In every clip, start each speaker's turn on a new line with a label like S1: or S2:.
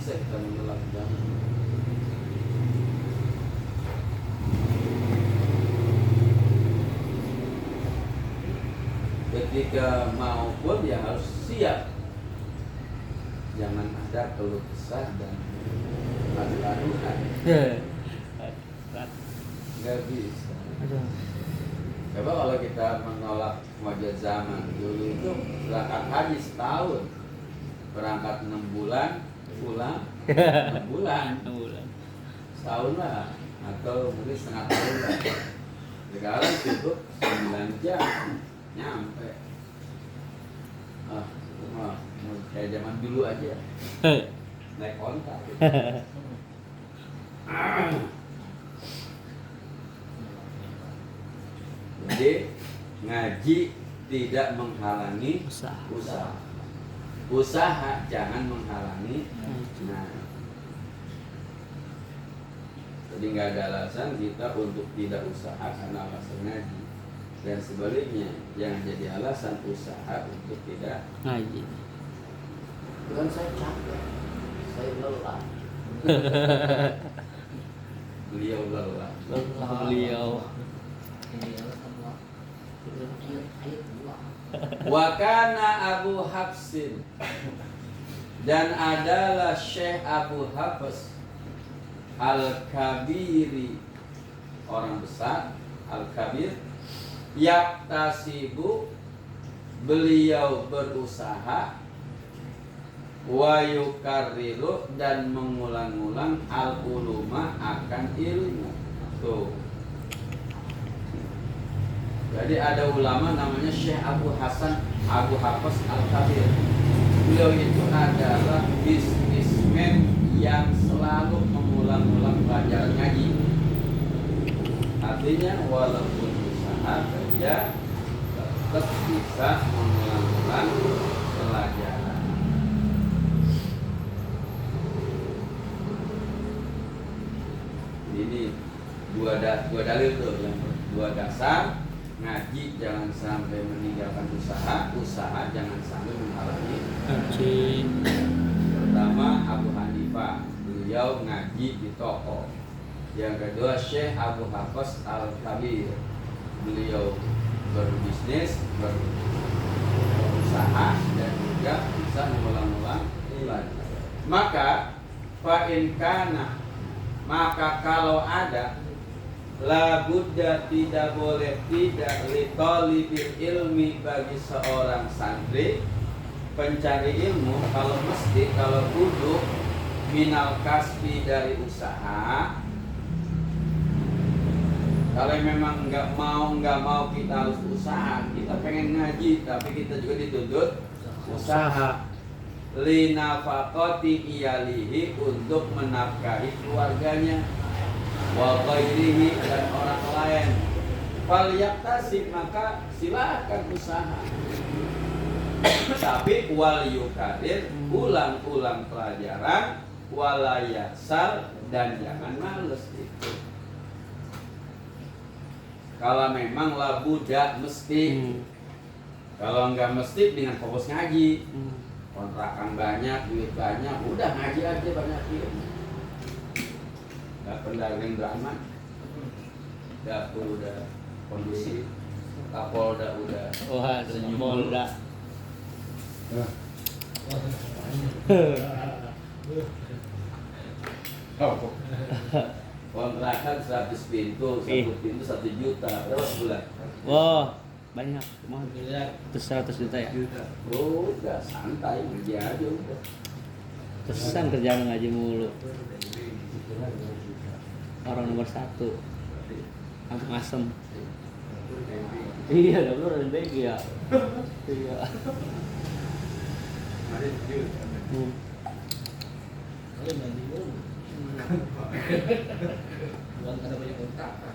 S1: bisa kita menolak jangan. Ketika mau pun ya harus siap. Jangan ada keluh kesah dan adu-aduan. Nggak bisa. Coba kalau kita menolak wajah zaman dulu itu berangkat haji setahun, berangkat 6 bulan, pulang 6 bulan, setahun lah, atau mungkin setengah tahun lah. Sekarang cukup 9 jam nyampe. Itu mah kayak zaman dulu aja, naik onta. Jadi ngaji tidak menghalangi usaha. Usaha jangan menghalangi. Nah, jadi nggak ada alasan kita untuk tidak usaha karena alasan ngaji. Dan sebaliknya jangan jadi alasan usaha untuk tidak
S2: ngaji.
S1: Bukan saya capek, saya lelah. Beliau lelah.
S2: Beliau.
S1: Wa kana Abu Hafsin, dan adalah Syekh Abu Hafs Al-Kabiri, orang besar, Al-Kabir, yaktasibu, beliau berusaha, wa yukarriru, dan mengulang-ulang al-uluma, akan ilmu. Tuh. Jadi ada ulama namanya Syekh Abu Hasan Abu Hafs Al-Kabir. Beliau itu adalah bisnismen yang selalu mengulang-ulang pelajaran ngaji. Artinya walaupun usaha kerja tetap bisa mengulang-ulang pelajaran. Ini dua dalil tuh, yang dua dasar. Ngaji jangan sampai meninggalkan usaha, usaha jangan sampai menghalangi
S2: Ngaji.
S1: Pertama Abu Hanifah, beliau ngaji di toko. Yang kedua Syekh Abu Hafs Al-Kabir, beliau berbisnis, berusaha, dan juga bisa mengulang-ulang pelajaran. Maka fa'in kana, maka kalau ada, la budda, tidak boleh tidak, li talibil ilmi, bagi seorang santri pencari ilmu, kalau mesti, kalau kudu, minal kasbi, dari usaha. Kalau memang nggak mau kita harus usaha, kita pengen ngaji tapi kita juga dituntut usaha. Linafaqati iyalihi, untuk menafkahi keluarganya, wa ghairihi, dan orang lain. Fal yaktasib, maka silakan usaha. Tapi wal yukadir, ulang-ulang pelajaran, wala yaksal, dan jangan males itu. Kalau memang la budak mesti. Kalau enggak mesti, dengan fokus ngaji. Kontrakan banyak, duit banyak, udah ngaji aja banyakin. Gak pendagang drama, dapur udah kondusif, Kapolda udah senyum
S2: Kapolda.
S1: Kontrakan 100 pintu, 1 pintu 1 juta, berapa bulan?
S2: Wah, banyak. Mahal. Terus 100 juta ya?
S1: Oh, udah santai, ngaji aja udah.
S2: Terusan kerjaan ngaji mulu. Orang nomor 1 langsung asem. Iya, dulu ada BG ya. Iya.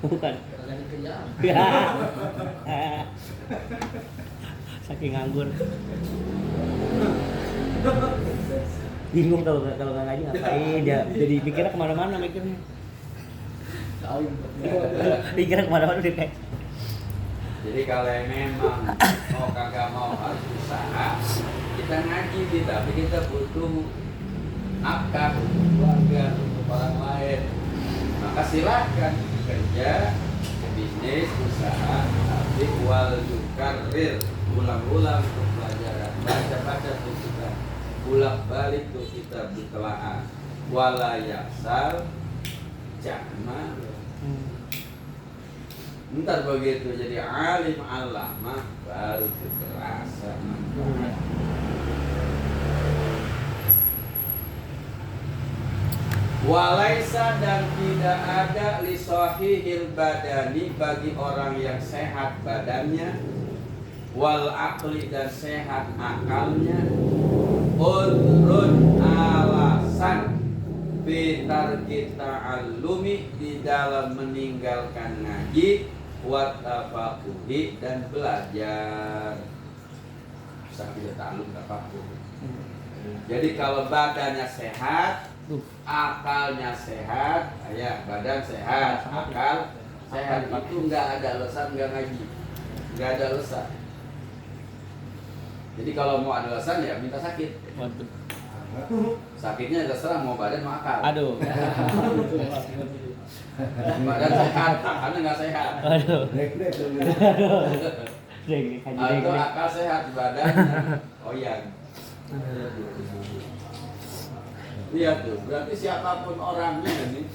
S2: Bukan. Saking nganggur. Bingung kalau nggak ngaji ngapain dia, jadi pikirnya kemana-mana mikirnya. Pikirnya kemana-mana dia kayak.
S1: Jadi kalau memang mau kagak mau harus usaha, kita ngaji, tapi kita butuh nafkah untuk keluarga, untuk orang lain, maka silakan kerja, bisnis, usaha, tapi wal yukarrir, ulang-ulang untuk pelajaran, baca-baca untuk kita, bolak-balik untuk kita bertelaah, wala yaksal, jangan malu. Ntar begitu jadi alim alama baru terasa. Walaisa dan tidak ada li sahihil badani bagi orang yang sehat badannya, wal aqli dan sehat akalnya, udrun alasan bitar kita alumi di dalam meninggalkan ngaji, watafakuhi dan belajar. Sambil ta'alum tafakuh. Jadi kalau badannya sehat, akalnya sehat, ya badan sehat, akal sehat, itu nggak ada alasan nggak ngaji, nggak ada alasan. Jadi kalau mau ada alasan ya minta sakit. Sakitnya terserah mau badan mau akal.
S2: Aduh.
S1: Badan sehat, akalnya nggak sehat.
S2: Aduh.
S1: Atau akal sehat, badannya oyang. Lihat tuh, berarti siapapun orangnya ini,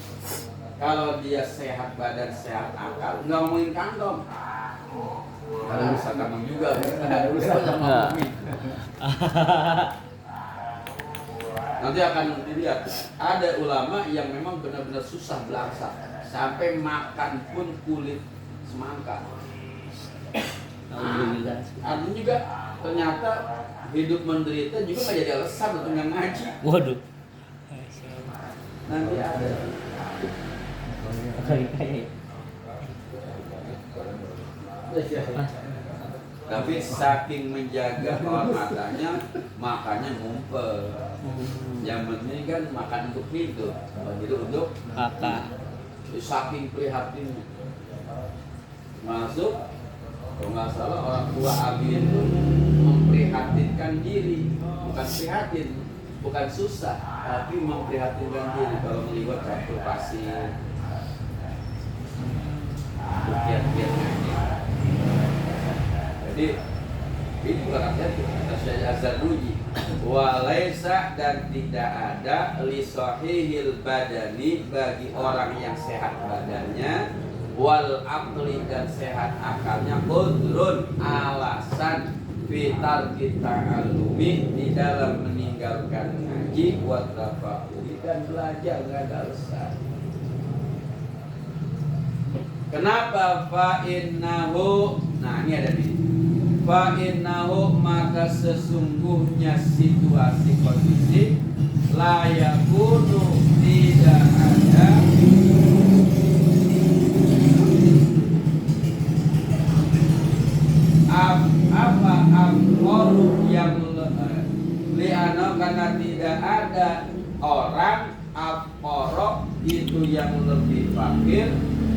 S1: kalau dia sehat badan, sehat akal, nggak ngomongin kantong. Karena bisa kantong juga, bisa ngomongin. Nanti akan dilihat, ada ulama yang memang benar-benar susah belangsa, sampai makan pun kulit semangka. Artinya juga ternyata hidup menderita juga nggak jadi alasan untuk nggak ngaji.
S2: Waduh.
S1: Nanti ada. Tapi saking menjaga kehormatannya, makanya ngumpet. Yang penting kan makan untuk hidup, hidup untuk
S2: Kakak.
S1: saking prihatinnya. Masuk, kalau nggak salah orang tua Abi itu memprihatinkan diri, bukan prihatin, bukan susah, tapi memprihatinkan diri kalau melihat campur pasir, kiat-kiat ngaji. Jadi ini bukan kata Syekh Az-Zarnuji. Walaisa dan tidak ada li sahihil badani bagi orang yang sehat badannya, wal aqli dan sehat akalnya, udrun alasan fitar kita alumi di dalam meninggalkan ngaji, wa tafakuhi dan belajar, nggak ada alasan. Kenapa? Fa innahu, nah ini ada di fa innahu, maka sesungguhnya situasi kondisi la yakunu tidak ada apa amroh yang liano, karena tidak ada orang aporo itu yang lebih fakir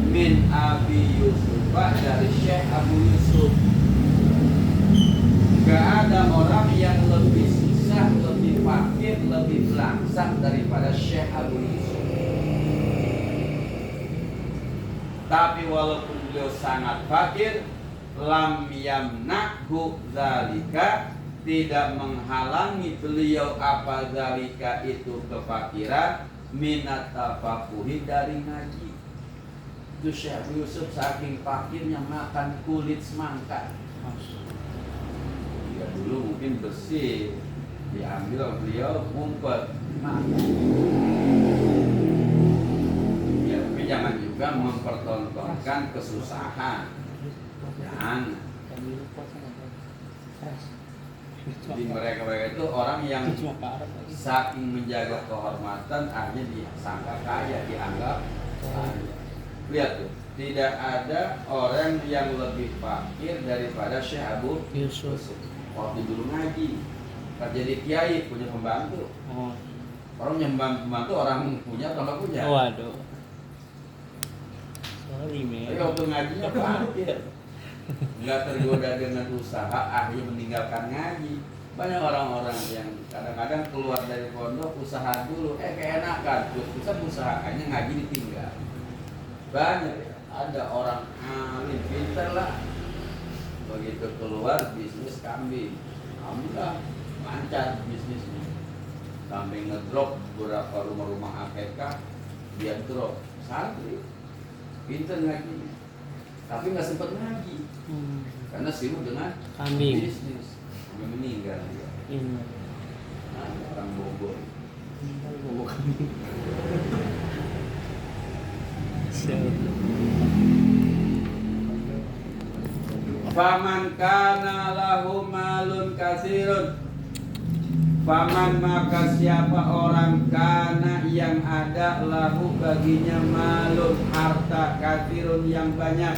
S1: min Abi Yusuf, dari Syekh Abu Yusuf. Gak ada orang yang lebih susah, lebih fakir, lebih belangsak daripada Syekh Abu Yusuf. Tapi walaupun beliau sangat fakir, lam yamna'hu zalika, tidak menghalangi beliau apa zalika itu kefakiran, minat tafakuhi dari ngaji. Itu Syekh Abu Yusuf saking fakirnya makan kulit semangka. Ya dulu mungkin bersih, diambil beliau ngumpet makan. Ya tapi jangan juga mempertontonkan kesusahan. Jangan. Jadi mereka itu orang yang saking menjaga kehormatan, akhirnya disangka kaya, dianggap kaya. Lihat tuh, tidak ada orang yang lebih fakir daripada Syekh Abu Yusuf. Waktu dulu ngaji, pas jadi kiai punya pembantu. Orang yang pembantu orang punya atau nggak punya?
S2: Waduh. Sorry, men.
S1: Tapi waktu ngajinya fakir, nggak tergoda dengan usaha, akhirnya meninggalkan ngaji. Banyak orang-orang yang kadang-kadang keluar dari pondok usaha dulu, keenakan, terus usahanya ngaji ditinggal. Banyak ya, ada orang alim pintar lah, begitu keluar bisnis kambing, alhamdulillah lancar bisnisnya, sampai ngedrop beberapa rumah-rumah APK, dia drop santri, pintar ngaji, tapi nggak sempat ngaji karena sibuk dengan
S2: Kambing.
S1: bisnis. Sampai meninggal dia. Nah, orang Bogor.
S2: Bobo kambing.
S1: Faman kana lahu malun kasirun. Faman maka siapa orang kana yang ada lahu baginya malun harta kasirun yang banyak.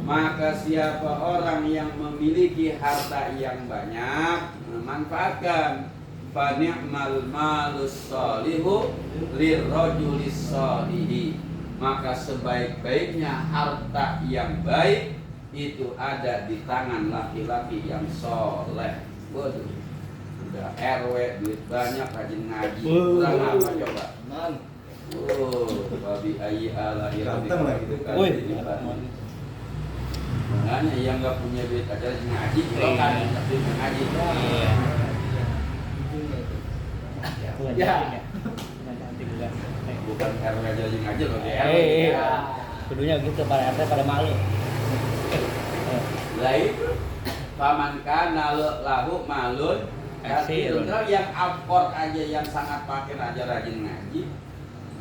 S1: Maka siapa orang yang memiliki harta yang banyak memanfaatkan fa ni'mal malus sholihu lirrajulis sholihi, maka sebaik-baiknya harta yang baik itu ada di tangan laki-laki yang soleh. Waduh, udah RW duit banyak rajin ngaji, kurang apa coba? Babi ayi ala
S3: Ganteng
S1: kan. Makanya yang nggak punya duit aja ngaji, kalau kan tapi ngaji doang. Ya. Bukan RW aja ngaji loh,
S2: RW. Kudunya gitu, para RT pada malu.
S1: Lah itu paman kana lahu malun kasirun, yang ampor aja, yang sangat fakir aja rajin ngaji.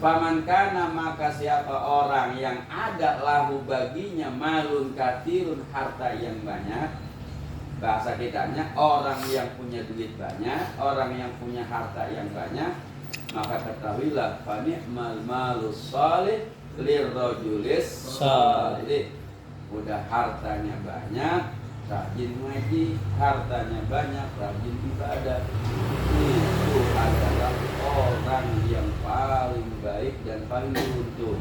S1: Faman kana maka siapa orang yang ada lahu baginya malun katirun harta yang banyak, bahasa kitanya orang yang punya duit banyak, orang yang punya harta yang banyak, maka ketahuilah fa ni'mal malus shalih lirrajulis shalih. Udah hartanya banyak, rajin ngaji, hartanya banyak, rajin ibadah. Itu adalah orang yang paling baik dan paling beruntung.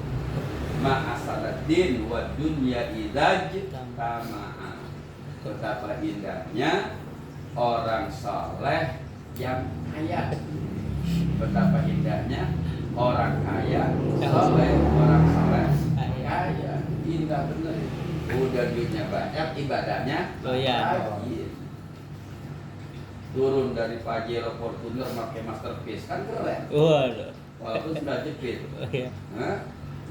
S1: Ma'asaraddin wa dunya idaj tamaa. Betapa indahnya orang saleh yang kaya. Betapa indahnya orang kaya, saleh, orang saleh kaya. Indah benar. Udah duitnya banyak, ibadahnya rajin. Turun dari Pajero Fortuner pakai Masterpiece kan keren.
S2: Waduh.
S1: Walaupun sudah jepit.
S2: Iya.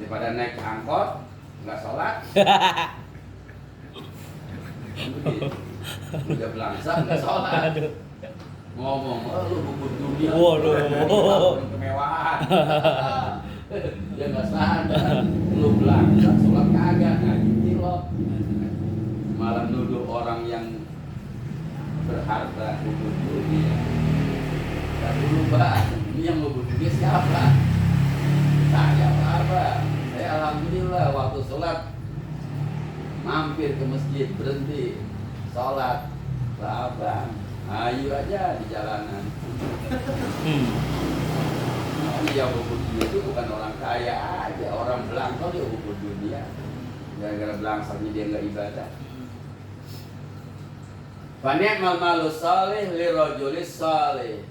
S1: Daripada naik angkot nggak sholat. Udah belangsa nggak sholat. Ngomong, lu bubur dunia.
S2: Waduh.
S1: Kemewahan. Dia nggak sadar. Lu belangsa sholat kagak, ngaji lo. Malah nuduh orang yang berharta bubur dunia. Dan dulu Pak, ini yang bubur dunia siapa? Saya apa? Saya alhamdulillah waktu sholat mampir ke masjid, berhenti sholat. Abang, ayo aja di jalanan. Yang bubur dunia itu bukan orang kaya aja, orang belangsa dia bubur dunia. Gara-gara belangsanya dia nggak ibadah. Fa ni'mal malus shalih lirrajulis shalih.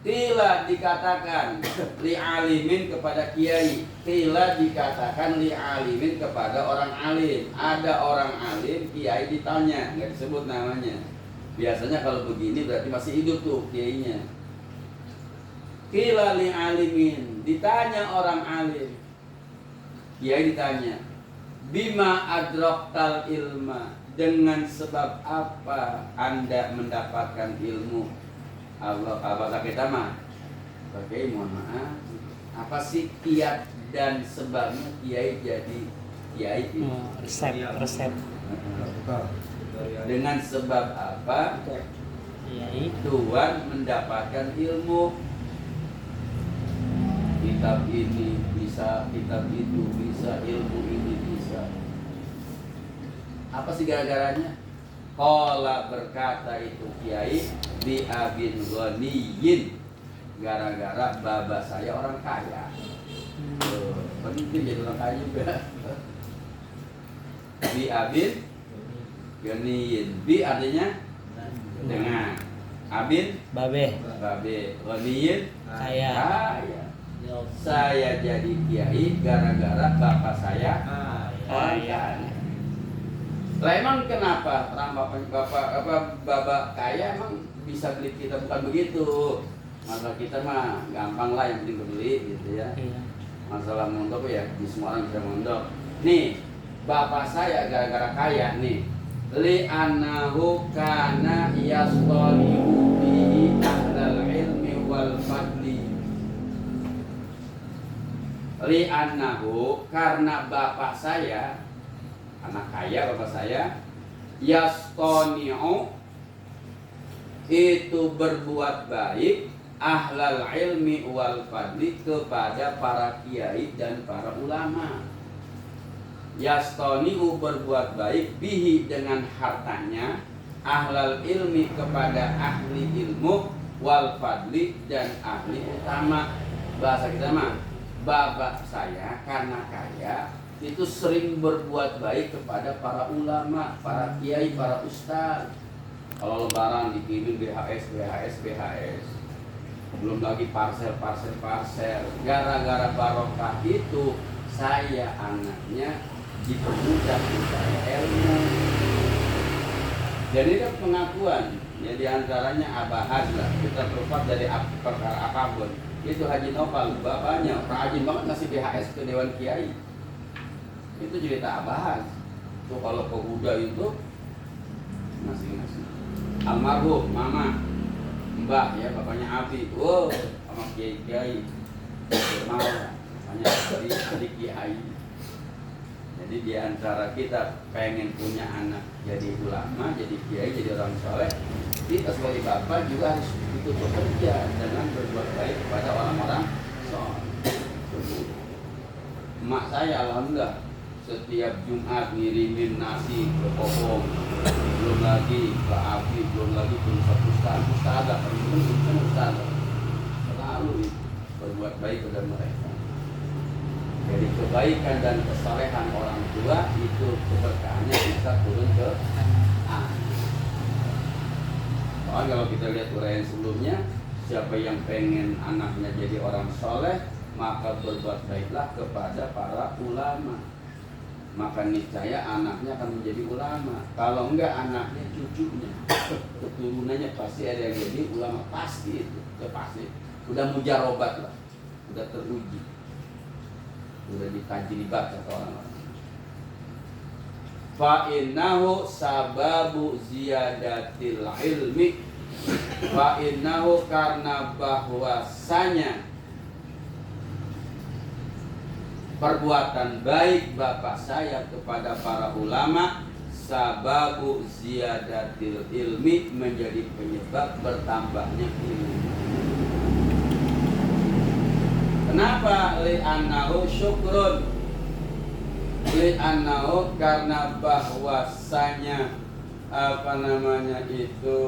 S1: Tila dikatakan li alimin kepada kiai, tila dikatakan li alimin kepada orang alim. Ada orang alim, kiai ditanya, nggak disebut namanya. Biasanya kalau begini berarti masih hidup tuh kiainya. Tila li alimin, ditanya orang alim. Kiai ditanya, bima adroktal ilma, dengan sebab apa Anda mendapatkan ilmu? Allah bahasa kita mah pakai mohon maaf, apa sih kiat dan sebabnya kiai jadi kiai itu?
S2: Resep.
S1: Dengan sebab apa
S2: Kiai
S1: Tuhan mendapatkan ilmu? Kitab ini bisa, kitab itu bisa, ilmu ini bisa. Apa sih gara-garanya? Qala berkata itu kiai bi abin ghaniyin, gara-gara baba saya orang kaya. Penting jadi orang kaya juga. Bi abin ghaniyin, bi artinya dengan, Abin
S2: Babe.
S1: Ghaniyin
S2: Kaya.
S1: kaya. Saya jadi kiai gara-gara bapak saya
S2: Kaya.
S1: Lah emang kenapa orang bapak kaya emang bisa beli kita? Bukan begitu. Masalah kita mah gampang lah, yang penting beli gitu ya.
S2: Iya.
S1: Masalah mondok ya, di semua orang bisa mondok. Nih, bapak saya gara-gara kaya nih. Li annahu kana yastalihu bihi ahlal ilmi wal fadli. Li annahu, karena bapak saya, anak kaya bapak saya, yastani'u, itu berbuat baik, ahlal ilmi wal fadli, kepada para kiai dan para ulama. Yastani'u, berbuat baik, bihi, dengan hartanya, ahlal ilmi, kepada ahli ilmu, wal fadli, dan ahli utama. Bahasa kita mah, bapak saya karena kaya itu sering berbuat baik kepada para ulama, para kiai, para ustaz. Kalau lebaran dikirim BHS. Belum lagi parcel. Gara-gara barokah itu saya anaknya dipermudah mencari ilmu. Jadi itu pengakuan. Jadi antaranya abahas lah. Kita berubah dari perkara apapun. Itu Haji Nopal, bapaknya rajin banget ngasih BHS ke Dewan Kiai. Itu cerita abahas. Tuh kalau pemuda itu ngasih. Almarhum mama, mbak ya, bapaknya Abi, wow, sama kiai mau, hanya adik kiai. Jadi di antara kita pengen punya anak jadi ulama, jadi kiai, jadi orang soleh, kita sebagai bapak juga harus ikut bekerja dengan berbuat baik kepada orang-orang soleh. Emak saya alhamdulillah setiap Jumat ngirimin nasi ke Popong, belum lagi ke Abi, belum lagi ke Ustazah, selalu berbuat baik kepada mereka. Jadi kebaikan dan kesalehan orang tua itu keberkahannya bisa turun ke anak. Soalnya kalau kita lihat uraian sebelumnya, siapa yang pengen anaknya jadi orang soleh, maka berbuat baiklah kepada para ulama. Maka niscaya anaknya akan menjadi ulama. Kalau enggak, anaknya, cucunya, keturunannya pasti ada yang jadi ulama, pasti itu, pasti. Udah mujarobat lah, udah teruji, udah dikaji, dibaca ke orang-orang. Fa innahu sababu ziyadatil ilmi. Fa innahu, karena bahwasanya perbuatan baik bapak saya kepada para ulama, sababu ziyadatil ilmi, menjadi penyebab bertambahnya ilmu. Kenapa? Li'annahu syukrun. Li'annahu, karena bahwasanya itu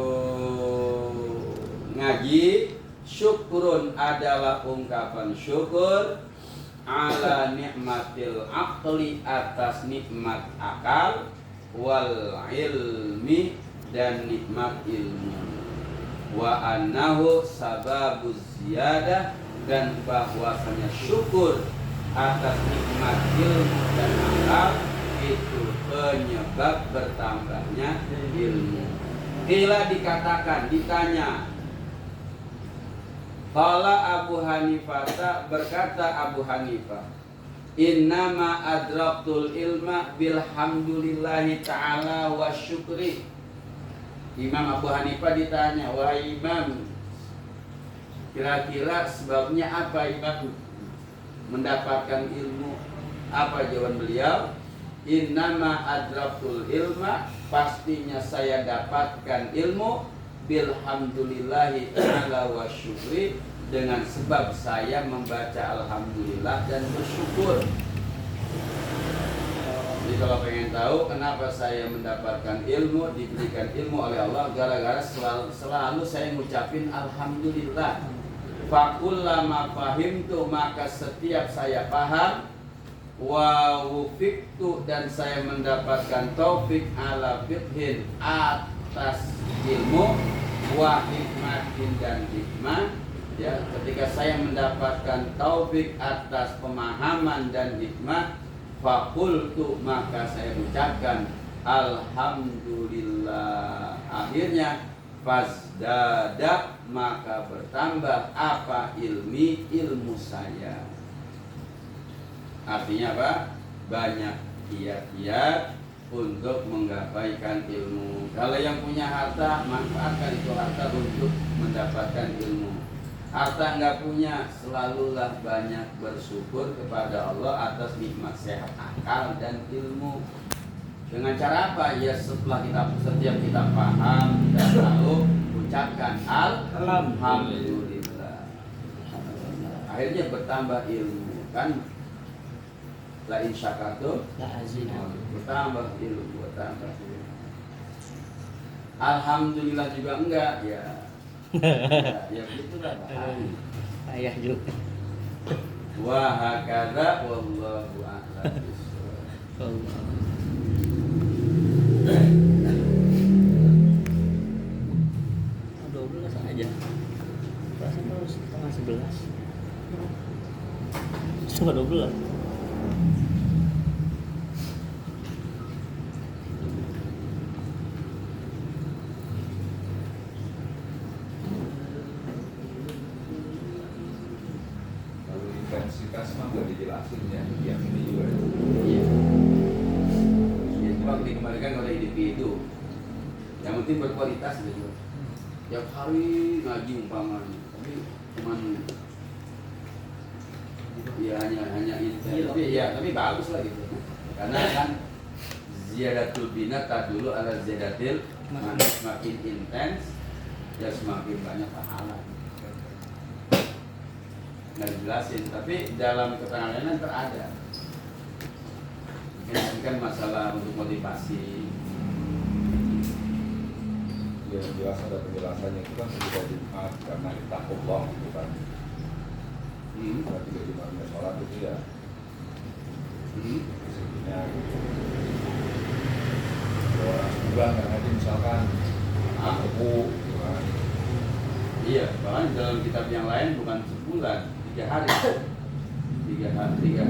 S1: ngaji, syukrun adalah ungkapan syukur, ala nikmatil aqli, atas nikmat akal, wal ilmi, dan nikmat ilmu. Wa annahu sababuz ziyadah, dan bahwasanya syukur atas nikmat ilmu dan akal itu penyebab bertambahnya ilmu. Bila dikatakan, ditanya, qala Abu Hanifah, berkata Abu Hanifah, innama adraktul ilma bilhamdulillahi ta'ala wa syukri. Imam Abu Hanifah ditanya, wahai Imam, kira-kira sebabnya apa Imam mendapatkan ilmu? Apa jawaban beliau? Innama adraktul ilma, pastinya saya dapatkan ilmu, bilhamdulillahi ta'ala wa syukri, dengan sebab saya membaca alhamdulillah dan bersyukur. Jadi kalau pengen tahu kenapa saya mendapatkan ilmu, diberikan ilmu oleh Allah, gara-gara selalu saya ngucapin alhamdulillah. Fakullama fahimtu, maka setiap saya paham, wa wufiqtu, dan saya mendapatkan taufik ala fiqhin, atas ilmu, wa hikmatin dan hikmah, ya, ketika saya mendapatkan taufik atas pemahaman dan hikmah, faqultu, maka saya ucapkan alhamdulillah. Akhirnya fazdada, maka bertambah apa ilmu saya. Artinya apa? Banyak kiat-kiat untuk menggapaikan ilmu. Kalau yang punya harta, manfaatkan itu harta untuk mendapatkan ilmu. Harta nggak punya, selalulah banyak bersyukur kepada Allah atas nikmat sehat akal dan ilmu. Dengan cara apa? Ya setiap kita paham dan tahu, ucapkan alhamdulillah. Akhirnya bertambah ilmu kan. La in syakartum bertambah ilmu, bertambah ilmu. Alhamdulillah juga enggak, ya. Ya gitulah.
S2: Ayah juga.
S1: Wa hakadza wallahu a'lam bishawab.
S2: Oh, 12 aja. Perasaan baru setengah 11. Setengah 12.
S3: Intensitas mah udah dijelasin ya, yang ini juga.
S1: Iya. Ya cuma dikembalikan oleh individu. Yang penting berkualitas gitu. Tiap hari ngaji umpamanya, tapi cuman ya hanya intens. Tapi bagus lah gitu. Karena kan ziyadatul bina tadulu ala ziyadatil, semakin intens ya semakin banyak pahala. Nggak dijelasin, tapi dalam keterangan lain terada. Mungkin ini kan masalah untuk motivasi.
S3: Ya jelas ada penjelasannya, itu kan ketika Jumat karena ditaqullah gitu kan. Berarti ketika Jumatnya sholat itu ya disebutnya gitu. Ada orang sebulan kan haji misalkan aku gitu kan.
S1: Iya, bahkan dalam kitab yang lain bukan sebulan, 3 hari. 3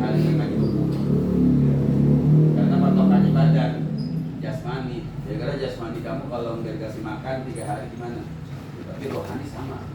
S1: hari dengan cukup. Karena patokannya badan, jasmani. Ya karena jasmani kamu kalau nggak dikasih makan 3 hari gimana? Tapi rohani sama.